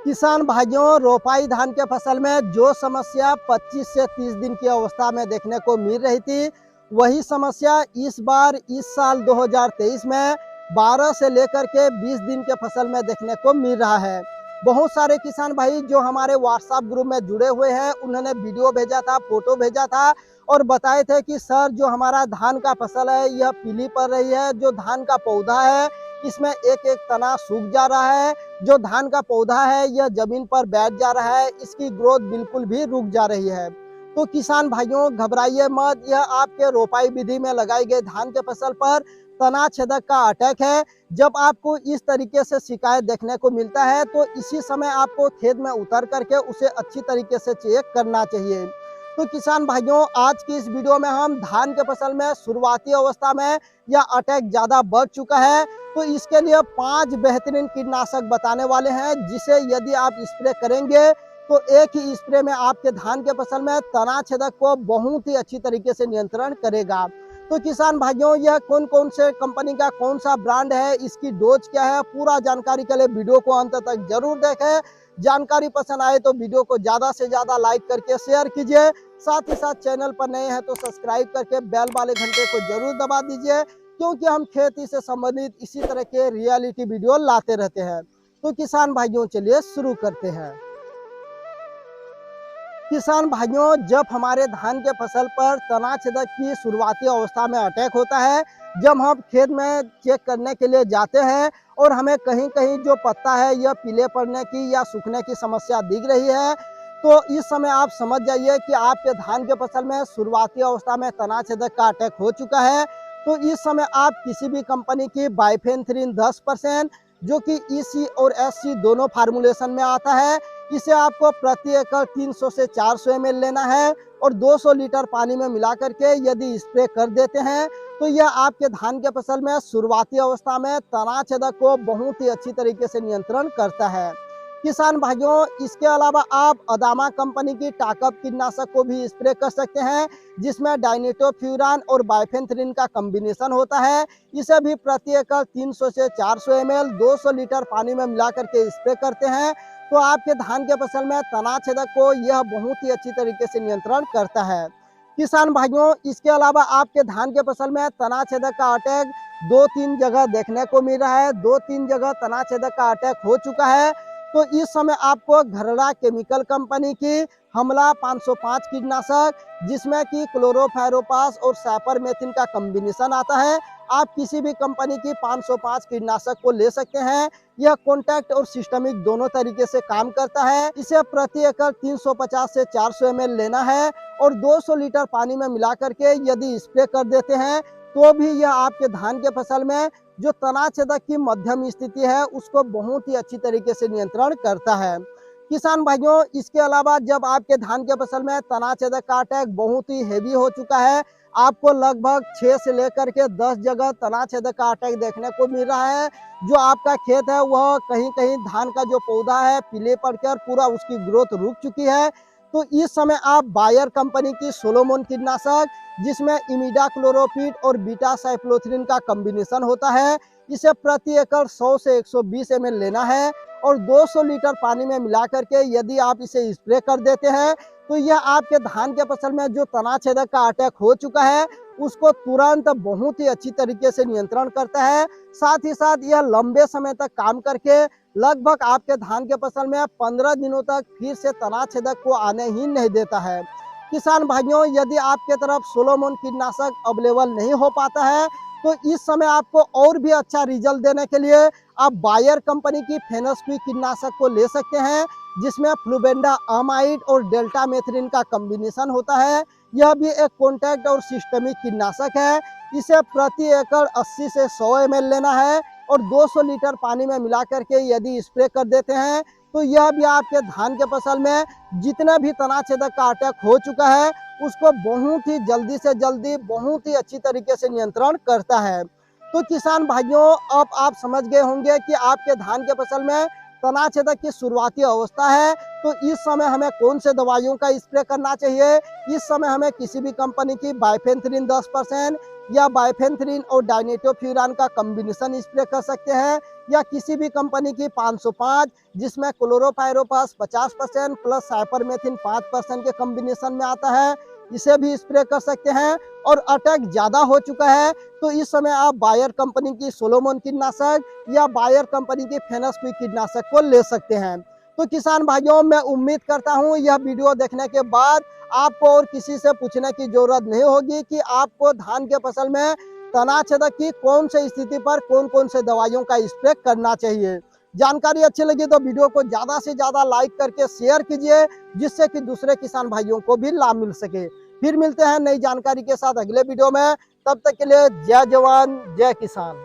किसान भाइयों, रोपाई धान के फसल में जो समस्या 25 से 30 दिन की अवस्था में देखने को मिल रही थी, वही समस्या इस बार इस साल 2023 में 12 से लेकर के 20 दिन के फसल में देखने को मिल रहा है। बहुत सारे किसान भाई जो हमारे व्हाट्सएप ग्रुप में जुड़े हुए हैं, उन्होंने वीडियो भेजा था, फोटो भेजा था और बताए थे कि सर जो हमारा धान का फसल है यह पीली पड़ रही है, जो धान का पौधा है इसमें एक एक तना सूख जा रहा है, जो धान का पौधा है यह जमीन पर बैठ जा रहा है, इसकी ग्रोथ बिल्कुल भी रुक जा रही है। तो किसान भाइयों घबराइए मत, यह आपके रोपाई विधि में लगाई गई धान के फसल पर तना छेदक का अटैक है। जब आपको इस तरीके से शिकायत देखने को मिलता है तो इसी समय आपको खेत में उतर करके उसे अच्छी तरीके से चेक करना चाहिए। तो किसान भाइयों, आज की इस वीडियो में हम धान के फसल में शुरुआती अवस्था में यह अटैक ज़्यादा बढ़ चुका है, तो इसके लिए 5 बेहतरीन कीटनाशक बताने वाले हैं, जिसे यदि आप स्प्रे करेंगे तो एक ही स्प्रे में आपके धान के फसल में तना छेदक को बहुत ही अच्छी तरीके से नियंत्रण करेगा। तो किसान भाइयों, यह कौन कौन से कंपनी का कौन सा ब्रांड है, इसकी डोज क्या है, पूरा जानकारी के लिए वीडियो को अंत तक जरूर देखें। जानकारी पसंद आए तो वीडियो को ज़्यादा से ज़्यादा लाइक करके शेयर कीजिए। साथ ही साथ चैनल पर नए हैं तो सब्सक्राइब करके बेल वाले घंटे को जरूर दबा दीजिए, क्योंकि हम खेती से संबंधित इसी तरह के रियलिटी वीडियो लाते रहते हैं। तो किसान भाइयों चलिए शुरू करते हैं। किसान भाइयों, जब हमारे धान के फसल पर तना छेदक की शुरुआती अवस्था में अटैक होता है, जब हम खेत में चेक करने के लिए जाते हैं और हमें कहीं कहीं जो पत्ता है यह पीले पड़ने की या सूखने की समस्या दिख रही है, तो इस समय आप समझ जाइए कि आपके धान के फसल में शुरुआती अवस्था में तना छेदक का अटैक हो चुका है। तो इस समय आप किसी भी कंपनी की बाइफेन्थ्रीन 10%, जो कि EC और SC दोनों फार्मूलेशन में आता है, इसे आपको प्रति एकड़ 300 से 400 ml लेना है और 200 लीटर पानी में मिला करके यदि स्प्रे कर देते हैं तो यह आपके धान के फसल में शुरुआती अवस्था में तना छेदक को बहुत ही अच्छी तरीके से नियंत्रण करता है। किसान भाइयों, इसके अलावा आप अदामा कंपनी की टाकअप कीटनाशक को भी स्प्रे कर सकते हैं, जिसमें डाइनिटोफ्यूरान और बाइफेन्थ्रीन का कॉम्बिनेशन होता है। इसे भी प्रति एकड़ 300 से 400 ml 200 लीटर पानी में मिला करके स्प्रे करते हैं तो आपके धान के फसल में तना छेदक को यह बहुत ही अच्छी तरीके से नियंत्रण करता है। किसान भाइयों, इसके अलावा आपके धान के फसल में तना छेदक का अटैक 2-3 जगह देखने को मिल रहा है, 2-3 जगह तना छेदक का अटैक हो चुका है। तो इस समय आपको घरड़ा केमिकल कंपनी की हमला 505 कीटनाशक, जिसमें कि क्लोरोफायरोपास और सैपरमेथ्रिन का कॉम्बिनेशन आता है, आप किसी भी कंपनी की 505 कीटनाशक को ले सकते हैं। यह कॉन्टैक्ट और सिस्टमिक दोनों तरीके से काम करता है। इसे प्रति एकड़ 350 से 400 ml लेना है और 200 लीटर पानी में मिला करके यदि स्प्रे कर देते हैं तो भी यह आपके धान के फसल में जो तना छेदक की मध्यम स्थिति है उसको बहुत ही अच्छी तरीके से नियंत्रण करता है। किसान भाइयों, इसके अलावा जब आपके धान के फसल में तना छेदक का अटैक बहुत ही हेवी हो चुका है, आपको लगभग 6 से लेकर के 10 जगह तना छेदक का अटैक देखने को मिल रहा है, जो आपका खेत है वह कहीं कहीं धान का जो पौधा है पीले पड़कर पूरा उसकी ग्रोथ रुक चुकी है, तो इस समय आप बायर कंपनी की सोलोमोन कीटनाशक, जिसमें इमिडाक्लोरोपिड और बीटा साइक्लोथ्रिन का कॉम्बिनेशन होता है, इसे प्रति एकड़ 100 से 120 ml लेना है और 200 लीटर पानी में मिला करके यदि आप इसे स्प्रे कर देते हैं तो यह आपके धान के फसल में जो तना छेदक का अटैक हो चुका है उसको तुरंत बहुत ही अच्छी तरीके से नियंत्रण करता है। साथ ही साथ यह लंबे समय तक काम करके लगभग आपके धान के फसल में 15 दिनों तक फिर से तना छेदक को आने ही नहीं देता है। किसान भाइयों, यदि आपके तरफ सोलोमोन कीटनाशक अवेलेबल नहीं हो पाता है तो इस समय आपको और भी अच्छा रिजल्ट देने के लिए आप बायर कंपनी की फेनोस्क्विक कीटनाशक को ले सकते हैं, जिसमें फ्लूबेंडा अमाइड और डेल्टा मेथ्रिन का कॉम्बिनेशन होता है। यह भी एक कॉन्टैक्ट और सिस्टमिक कीटनाशक है। इसे प्रति एकड़ 80 से 100 ml लेना है और 200 लीटर पानी में मिला करके यदि स्प्रे कर देते हैं तो यह भी आपके धान के फसल में जितना भी तना छेदक का अटैक हो चुका है उसको बहुत ही जल्दी से जल्दी बहुत ही अच्छी तरीके से नियंत्रण करता है। तो किसान भाइयों, अब आप समझ गए होंगे कि आपके धान के फसल में तना छेदक की शुरुआती अवस्था है, तो इस समय हमें कौन से दवाइयों का स्प्रे करना चाहिए। इस समय हमें किसी भी कंपनी की बाइफेन्थ्रीन 10%, या बाइफेंथ्रिन और डाइनिटोफ्यूरान का कॉम्बिनेशन स्प्रे कर सकते हैं, या किसी भी कंपनी की 505 जिसमें क्लोरोपाइरोपास 50% प्लस साइपरमेथ्रिन 5% के कॉम्बिनेशन में आता है, इसे भी स्प्रे कर सकते हैं। और अटैक ज़्यादा हो चुका है तो इस समय आप बायर कंपनी की सोलोमन कीटनाशक या बायर कंपनी की फेनोक्विक कीटनाशक को ले सकते हैं। तो किसान भाइयों, मैं उम्मीद करता हूँ यह वीडियो देखने के बाद आपको और किसी से पूछने की जरूरत नहीं होगी कि आपको धान के फसल में तनाछेदक की कौन सी स्थिति पर कौन कौन से दवाइयों का स्प्रे करना चाहिए। जानकारी अच्छी लगी तो वीडियो को ज़्यादा से ज़्यादा लाइक करके शेयर कीजिए, जिससे कि दूसरे किसान भाइयों को भी लाभ मिल सके। फिर मिलते हैं नई जानकारी के साथ अगले वीडियो में। तब तक के लिए जय जवान जय किसान।